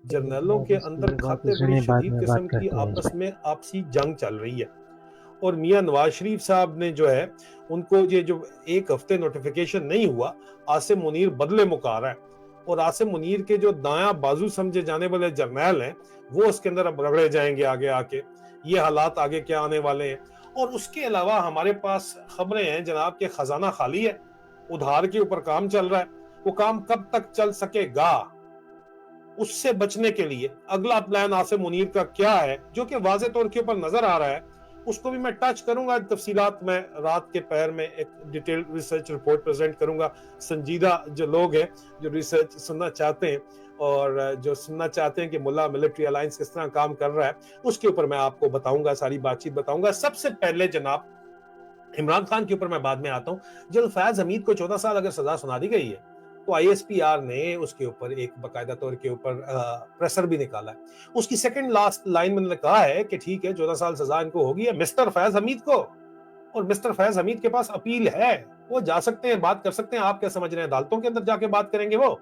जर्नलों के अंदर खाते बड़ी सुनिए, बाद शदीद में बात किस्म की करते हैं इस आपस पे। में आपसी जंग चल रही है। और मियां नवाज शरीफ साहब ने जो है, उनको ये जो एक हफ्ते नोटिफिकेशन नहीं हुआ, आसिम मुनीर बदले मुकार है। और आसिम मुनीर के जो दायां बाजू समझे जाने वाले जर्नैल हैं, वो उसके अंदर अब रगड़े जाएंगे आगे आके। ये हालात आगे क्या आने वाले हैं। और उसके अलावा हमारे पास खबरें हैं जनाब के खजाना खाली है, उधार के ऊपर काम चल रहा है। वो काम कब तक चल सकेगा, उससे बचने के लिए अगला प्लान आसिम मुनीर का क्या है, जो कि वाज़े तौर के ऊपर नजर आ रहा है, उसको भी मैं टच करूंगा। तफसीलात में रात के पैर में एक डिटेल रिसर्च रिपोर्ट प्रेजेंट करूंगा। संजीदा जो लोग हैं, जो रिसर्च सुनना चाहते हैं और जो सुनना चाहते हैं कि मुल्ला मिलिट्री अलायंस किस तरह काम कर रहा है, उसके ऊपर मैं आपको बताऊंगा, सारी बातचीत बताऊंगा। सबसे पहले जनाब इमरान खान के ऊपर मैं बाद में आता हूं। जब फैज हमीद को 14 साल अगर सजा सुना दी गई है, तो आईएसपीआर ने उसके ऊपर एक बाकायदा तौर के ऊपर प्रेशर भी निकाला है। उसकी सेकंड लास्ट लाइन में कहा है कि ठीक है, 14 साल सजा इनको होगी है मिस्टर फैज हमीद को। और मिस्टर फैज हमीद के पास अपील है, वो जा सकते हैं, बात कर सकते हैं। आप क्या समझ रहे हैं, अदालतों के अंदर जाके बात करेंगे वो?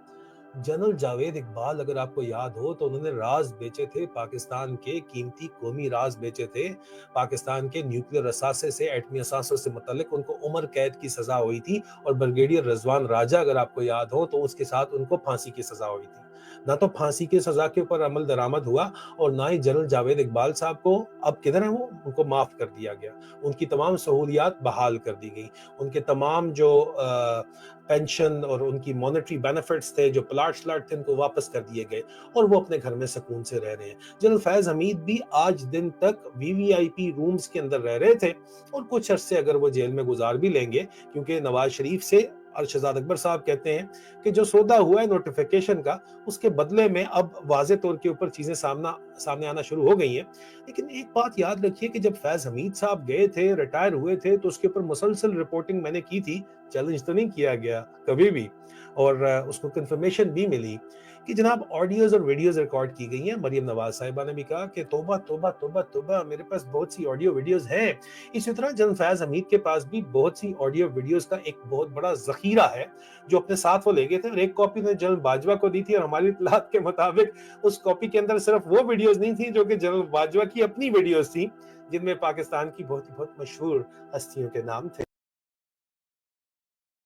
जनरल जावेद इकबाल, अगर आपको याद हो तो उन्होंने राज बेचे थे, पाकिस्तान के कीमती कौमी राज बेचे थे। पाकिस्तान के न्यूक्लियर असासे से, एटमी असासों से मुतल्लिक उनको उम्र कैद की सजा हुई थी। और ब्रिगेडियर रिजवान राजा, अगर आपको याद हो तो उसके साथ उनको फांसी की सजा हुई थी। ना तो फांसी की सजा के ऊपर अमल दरामद हुआ, और ना ही जनरल जावेद इकबाल साहब को, अब किधर है वो, उनको माफ कर दिया गया। उनकी तमाम सहूलियात बहाल कर दी गई। उनके तमाम जो पेंशन और उनकी मॉनेटरी बेनिफिट्स थे, जो प्लाट श्लाट थे, उनको वापस कर दिए गए। और वो अपने घर में सुकून से रह रहे हैं। जनरल फैज हमीद भी आज दिन तक वीवीआईपी रूम्स के अंदर रह रहे थे, और कुछ अरसे अगर वो जेल में गुजार भी लेंगे, क्योंकि नवाज शरीफ से अरशदाद अकबर साहब कहते हैं कि जो सौदा हुआ है नोटिफिकेशन का, उसके बदले में अब वाजे तौर के ऊपर चीजें सामने आना शुरू हो गई हैं। लेकिन एक बात याद रखिए कि जब फैज हमीद साहब गए थे, रिटायर हुए थे, तो उसके ऊपर मुसलसल रिपोर्टिंग मैंने की थी। चैलेंज तो नहीं किया गया कभी भी, और उसको कंफर्मेशन भी मिली कि जनाब ऑडियोज और वीडियोज रिकॉर्ड की गई हैं। मरियम नवाज साहिबा ने भी कहा कि तौबा तौबा तौबा तौबा, मेरे पास बहुत सी ऑडियो वीडियोज हैं। इसी तरह जनरल फैज हमीद के पास भी बहुत सी ऑडियो वीडियोज का एक बहुत बड़ा जखीरा है, जो अपने साथ वो ले गए थे। और एक कॉपी ने जनरल बाजवा को दी थी, और हमारी इत्तलात के मुताबिक उस कॉपी के अंदर सिर्फ वो वीडियोज नहीं थी जो कि जनरल बाजवा की अपनी वीडियोज थी, जिनमें पाकिस्तान की बहुत मशहूर हस्तियों के नाम थे।